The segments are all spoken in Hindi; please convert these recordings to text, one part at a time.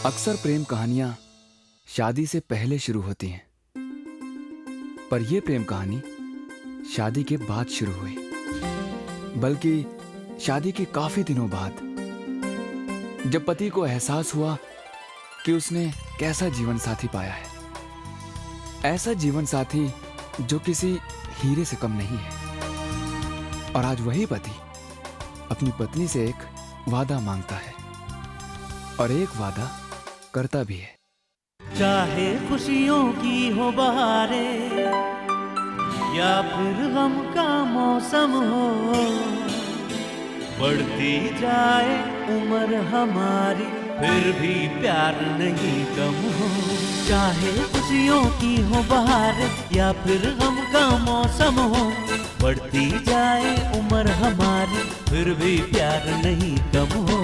अक्सर प्रेम कहानियां शादी से पहले शुरू होती हैं, पर यह प्रेम कहानी शादी के बाद शुरू हुई, बल्कि शादी के काफी दिनों बाद, जब पति को एहसास हुआ कि उसने कैसा जीवन साथी पाया है। ऐसा जीवन साथी जो किसी हीरे से कम नहीं है। और आज वही पति अपनी पत्नी से एक वादा मांगता है और एक वादा करता भी है। चाहे खुशियों की हो बहारें या फिर गम का मौसम हो, बढ़ती जाए उम्र हमारी फिर भी प्यार नहीं कम हो। चाहे खुशियों की हो बहार या फिर गम का मौसम हो, बढ़ती जाए उम्र हमारी फिर भी प्यार नहीं कम हो।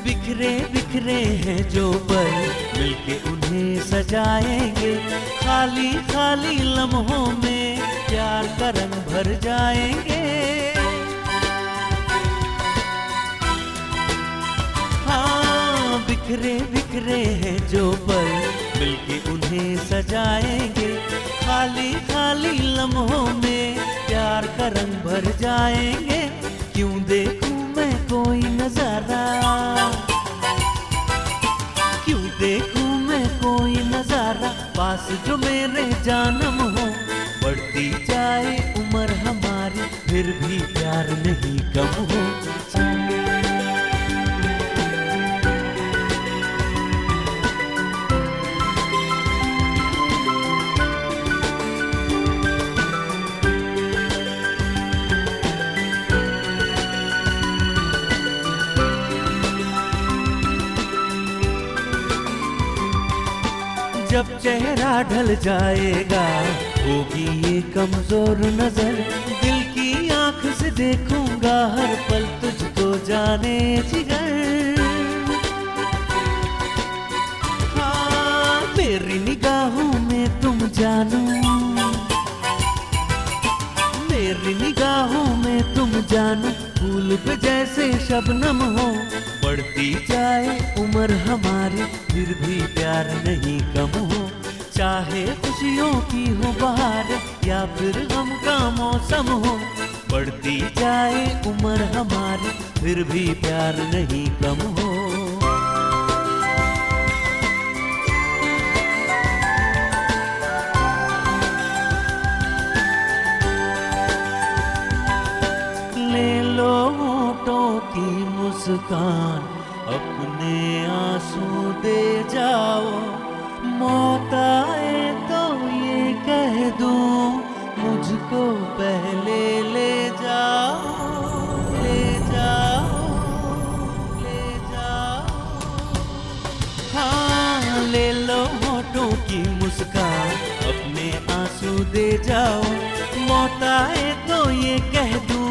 बिखरे बिखरे हैं जो पल, मिलके उन्हें सजाएंगे। खाली खाली लम्हों में प्यार का रंग भर जाएंगे। हाँ, बिखरे बिखरे हैं जो पल, मिलके उन्हें सजाएंगे। खाली खाली लम्हों में प्यार का रंग भर जाएंगे। क्यों देखूं मैं कोई नजारा, क्यों देखूं मैं कोई नजारा, पास जो मेरे जानम हो। बढ़ती जाए उम्र हमारी फिर भी प्यार नहीं कम हो। जब चेहरा ढल जाएगा होगी ये कमजोर नजर, दिल की आंख से देखूंगा हर पल तुझको जाने जिगर। हाँ, मेरी निगाहों में तुम जानो, मेरी निगाहों में तुम जानो, फूल पे जैसे शबनम हो। बढ़ती जाए उम्र हमारी फिर भी प्यार नहीं कम हो। चाहे खुशियों की हो बहार या फिर गम का मौसम हो, बढ़ती जाए उम्र हमारी फिर भी प्यार नहीं कम हो। ले लो होठों की मुस्कान, अपने आंसू दे जाओ। मौत आए तो ये कह दूं, मुझको पहले ले जाओ, ले जाओ, ले जाओ। हाँ, ले लो होठों की मुस्कान, अपने आंसू दे जाओ। मौत आए तो ये कह दूं,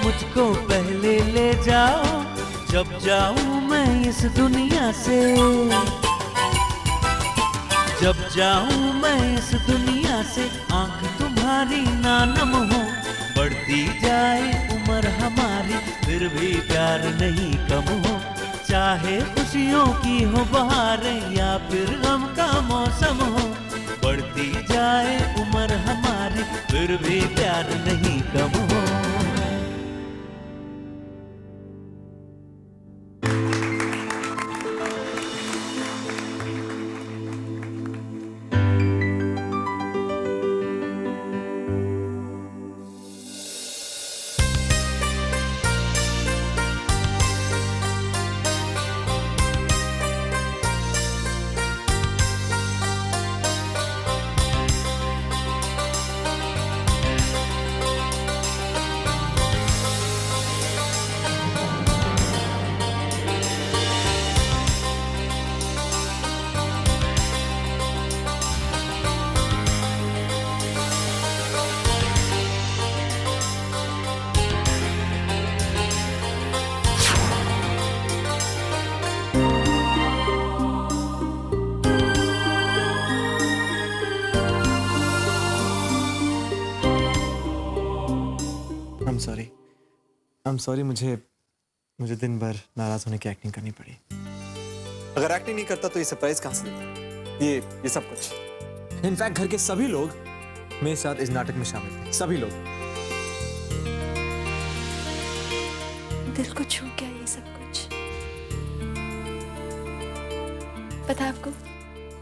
मुझको पहले ले जाओ। जब जाऊं मैं इस दुनिया से, जब जाऊं मैं इस दुनिया से, आंख तुम्हारी ना नम हो। बढ़ती जाए उम्र हमारी फिर भी प्यार नहीं कम हो। चाहे खुशियों की हो बहार या फिर गम का मौसम हो, बढ़ती जाए उम्र हमारी फिर भी प्यार नहीं कम हो। I'm sorry मुझे दिन भर नाराज होने की एक्टिंग करनी पड़ी। अगर एक्टिंग नहीं करता तो ये सरप्राइज कहां से देता? ये सब कुछ। इनफैक्ट घर के सभी लोग मेरे साथ इस नाटक में शामिल थे, सभी लोग। दिल को छू गया ये सब कुछ। पता आपको,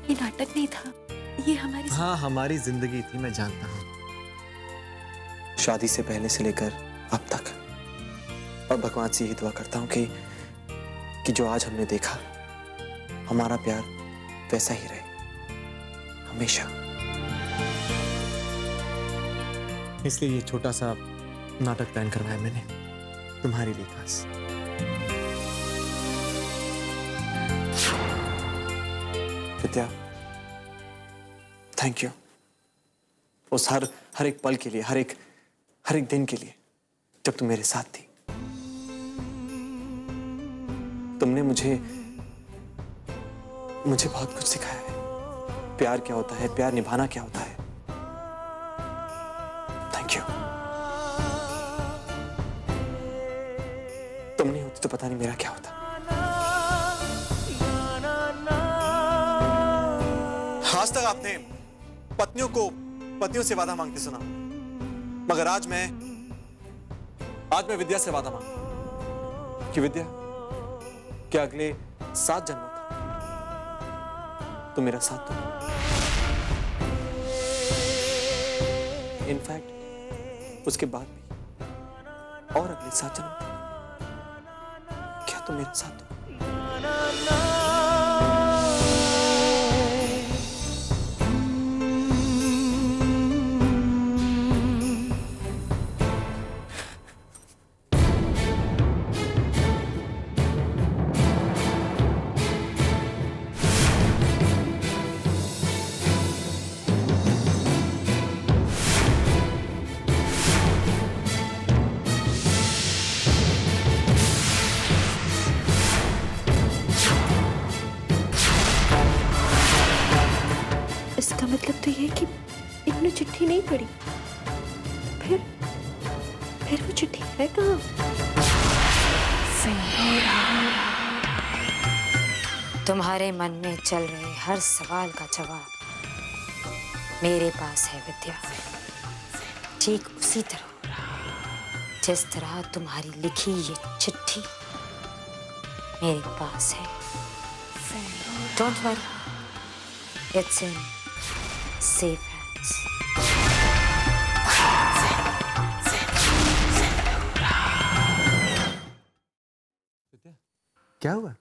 ये नाटक नहीं था, ये हमारी हाँ, हमारी जिंदगी थी, मैं जानता हूँ। शादी से पहले से लेकर अब तक। और भगवान से यही दुआ करता हूँ कि जो आज हमने देखा, हमारा प्यार वैसा ही रहे हमेशा। इसलिए ये छोटा सा नाटक प्लान करवाया मैंने तुम्हारे लिए खास। विद्या, थैंक यू उस हर एक पल के लिए, हर एक दिन के लिए जब तुम मेरे साथ थी। तुमने मुझे बहुत कुछ सिखाया है। प्यार क्या होता है, प्यार निभाना क्या होता है। Thank you. तुम नहीं होती तो पता नहीं मेरा क्या होता। आज तक आपने पत्नियों से वादा मांगते सुना, मगर आज मैं विद्या से वादा मांगू कि विद्या, क्या अगले 7 जन्मों तक तो मेरा साथ दो। इनफैक्ट उसके बाद भी और अगले 7 जन्म तक क्या तुम मेरा साथ दो? इसका मतलब तो ये कि इन्होंने चिट्ठी नहीं पढ़ी। फिर वो चिट्ठी है कहाँ? तुम्हारे मन में चल रहे हर सवाल का जवाब मेरे पास है विद्या। ठीक उसी तरह जिस तरह तुम्हारी लिखी ये चिट्ठी मेरे पास है। Don't worry, it's in safe hands. क्या हुआ?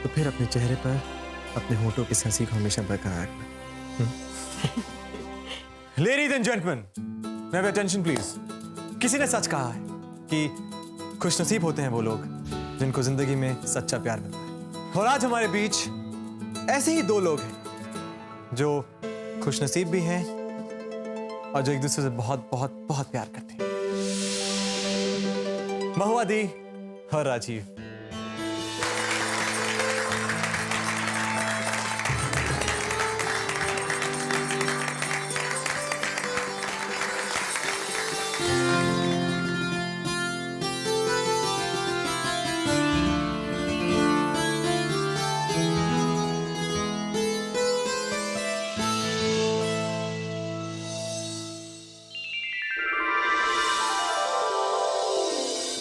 तो फिर अपने चेहरे पर अपने होठों की हंसी को हमेशा बरकरार रखना। Ladies and gentleman, may have attention please. किसी ने सच कहा है कि खुशनसीब होते हैं वो लोग जिनको जिंदगी में सच्चा प्यार मिलता है। और आज हमारे बीच ऐसे ही 2 लोग हैं जो खुशनसीब भी हैं और जो एक दूसरे से बहुत बहुत बहुत प्यार करते हैं। महुआ दी और राजीव।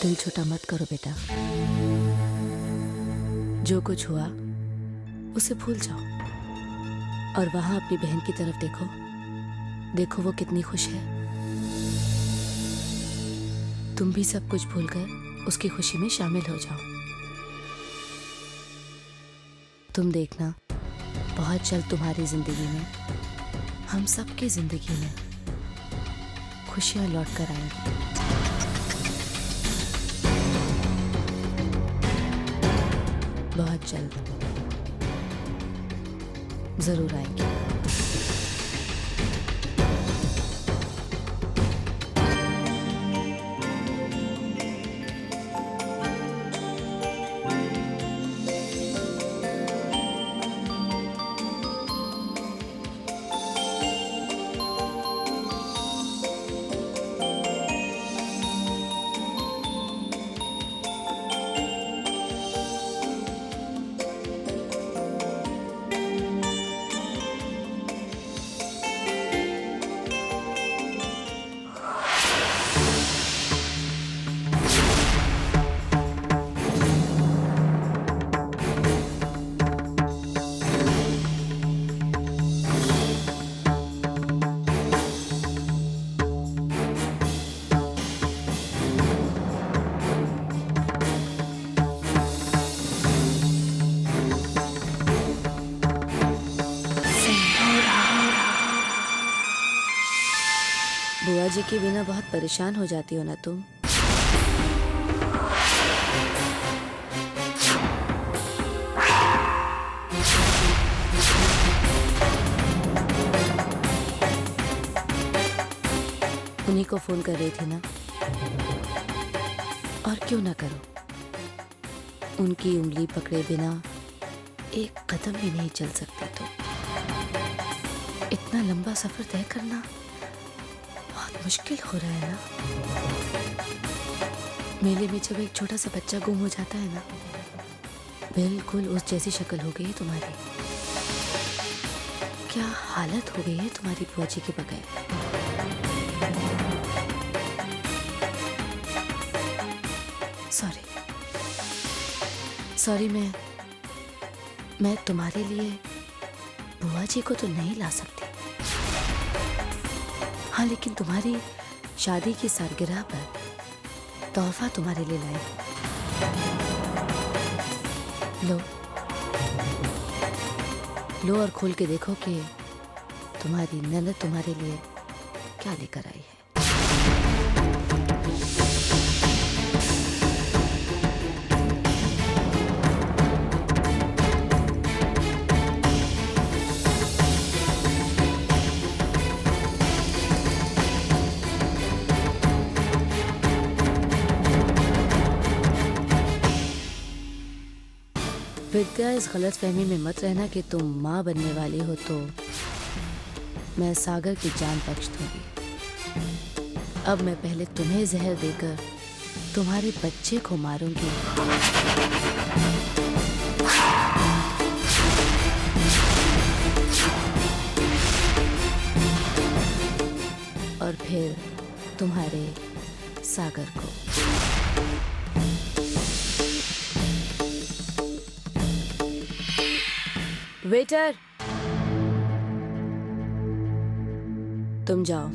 दिल छोटा मत करो बेटा। जो कुछ हुआ उसे भूल जाओ और वहां अपनी बहन की तरफ देखो वो कितनी खुश है। तुम भी सब कुछ भूलकर उसकी खुशी में शामिल हो जाओ। तुम देखना, बहुत जल्द तुम्हारी जिंदगी में, हम सबकी जिंदगी में खुशियां लौट कर आएंगी। बहुत जल्द जरूर आएंगे। बुआ जी के बिना बहुत परेशान हो जाती हो ना तुम? उन्हीं को फोन कर रही थी ना? और क्यों ना करो, उनकी उंगली पकड़े बिना एक कदम भी नहीं चल सकते। तो इतना लंबा सफर तय करना बहुत मुश्किल हो रहा है ना। मेले में जब एक छोटा सा बच्चा गुम हो जाता है ना, बिल्कुल उस जैसी शक्ल हो गई है तुम्हारी। क्या हालत हो गई है तुम्हारी बुआ जी के बगैर। सॉरी, मैं तुम्हारे लिए बुआ जी को तो नहीं ला सकती। हाँ, लेकिन तुम्हारी शादी की सालगिरह पर तोहफा तुम्हारे लिए लाई। लो और खोल के देखो कि तुम्हारी ननद तुम्हारे लिए क्या लेकर आई है। विद्या, इस गलतफहमी में मत रहना कि तुम माँ बनने वाली हो तो मैं सागर की जान बख्श दूंगी। अब मैं पहले तुम्हें जहर देकर तुम्हारे बच्चे को मारूंगी। और फिर तुम्हारे सागर को। वेटर, तुम जाओ।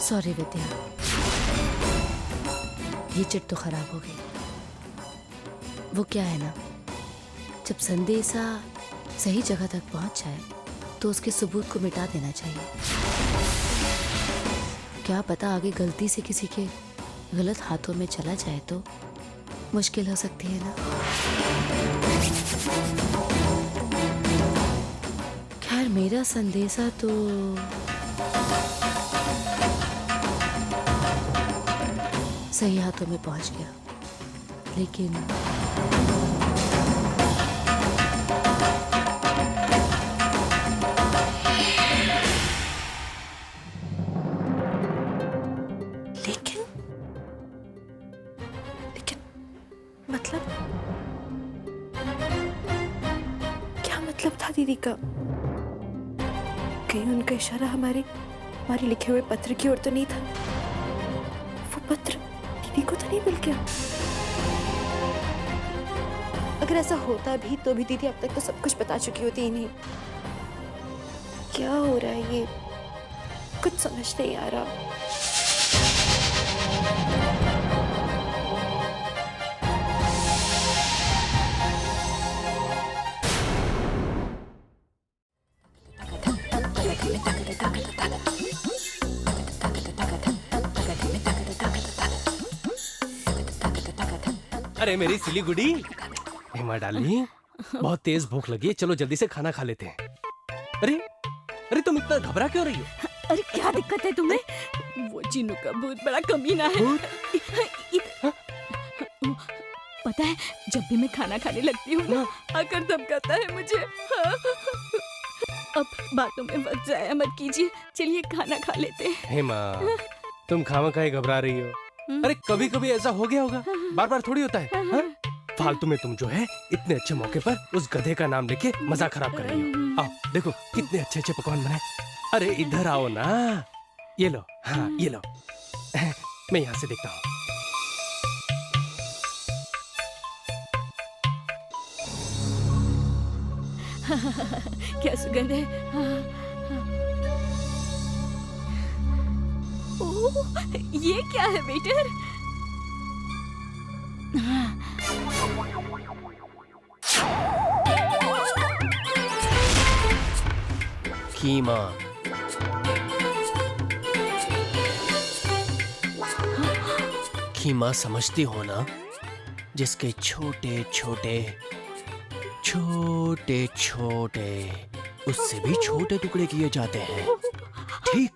सॉरी विद्या, ये चिट तो खराब हो गई। वो क्या है ना, जब संदेशा सही जगह तक पहुंच जाए तो उसके सबूत को मिटा देना चाहिए। क्या पता आगे गलती से किसी के गलत हाथों में चला जाए तो मुश्किल हो सकती है ना। खैर, मेरा संदेशा तो सही हाथों में पहुंच गया, लेकिन मतलब था दीदी का? कहीं उनका इशारा हमारे लिखे हुए पत्र की ओर तो नहीं था? वो पत्र दीदी को तो नहीं मिल गया? अगर ऐसा होता भी तो भी दीदी अब तक तो सब कुछ बता चुकी होती। ही नहीं, क्या हो रहा है ये कुछ समझ नहीं आ रहा। अरे मेरी सिली गुडी, हेमा डार्लिंग, बहुत तेज भूख लगी है, चलो जल्दी से खाना खा लेते हैं। अरे अरे तुम इतना घबरा क्यों रही हो? अरे क्या दिक्कत है तुम्हें? वो चीनू का भूत बड़ा कमीना है। पता है, जब भी मैं खाना खाने लगती हूँ ना, आकर धमकाता है मुझे। अब बातों में वक्त जाया मत कीजिए, चलिए खाना खा लेते हैं। हेमा, तुम खामखाई घबरा रही हो। अरे कभी कभी ऐसा हो गया होगा, बार बार थोड़ी होता है। हा? फालतू में तुम जो है इतने अच्छे मौके पर उस गधे का नाम लेके मजाक खराब कर रही हो। आओ देखो कितने अच्छे अच्छे पकवान बनाए। अरे इधर आओ ना, ये लो। हाँ ये लो, मैं यहाँ से देखता हूँ। क्या सुगंध है। ये क्या है वेटर? कीमा। कीमा समझती हो ना, जिसके छोटे छोटे छोटे छोटे उससे भी छोटे टुकड़े किए जाते हैं, ठीक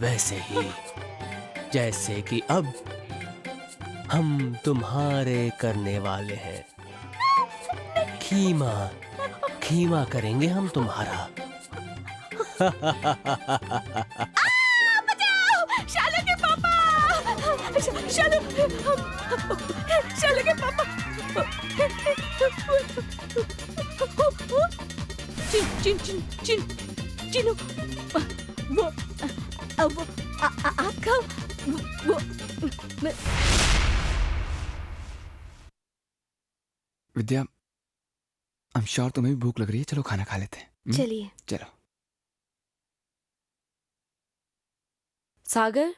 वैसे ही जैसे कि अब हम तुम्हारे करने वाले हैं। खीमा खीमा करेंगे हम तुम्हारा। शालू के पापा! शालू के पापा! चिन्नू, वो आपका वो विद्या, आई एम श्योर तुम्हें भी भूख लग रही है, चलो खाना खा लेते हैं। चलिए। चलो। सागर,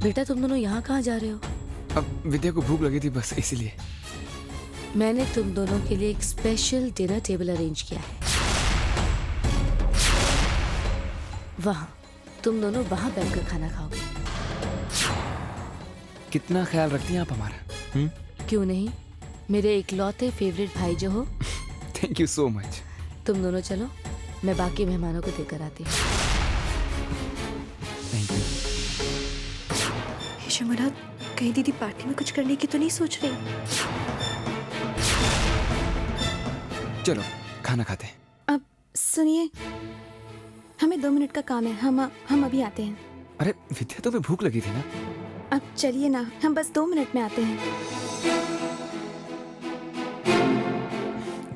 बेटा तुम दोनों यहाँ कहाँ जा रहे हो? अब विद्या को भूख लगी थी बस इसीलिए। मैंने तुम दोनों के लिए एक स्पेशल डिनर टेबल अरेंज किया है। वहाँ तुम दोनों वहाँ बैठकर खाना खाओगे। कितना ख्याल रखती हैं आप हमारा। क्यों नहीं, मेरे इकलौते फेवरेट भाई जो हो। Thank you so much. तुम दोनों चलो, मैं बाकी मेहमानों को देकर आती हूँ। Thank you. यशोमना, कहीं दीदी पार्टी में कुछ करने की तो नहीं सोच रही? चलो खाना खाते हैं। अब सुनिए, हमें 2 मिनट का काम है, हम अभी आते हैं। अरे विद्या, तुम्हें भूख लगी थी ना? अब चलिए ना, हम बस 2 मिनट में आते हैं।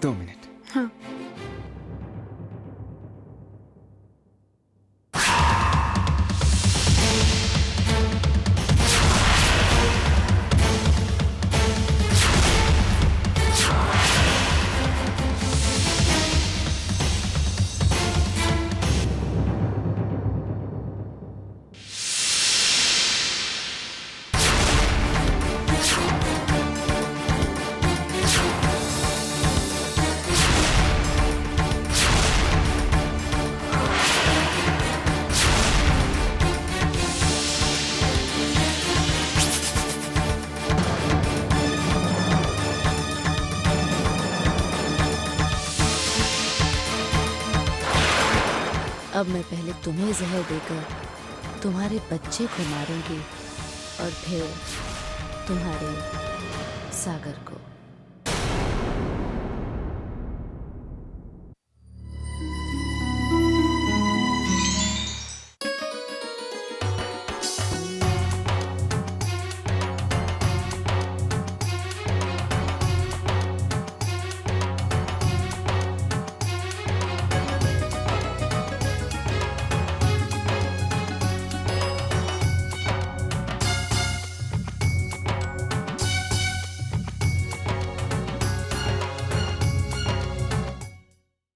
2 मिनट। हाँ। अब मैं पहले तुम्हें जहर देकर तुम्हारे बच्चे को मारूंगी और फिर तुम्हारे सागर को।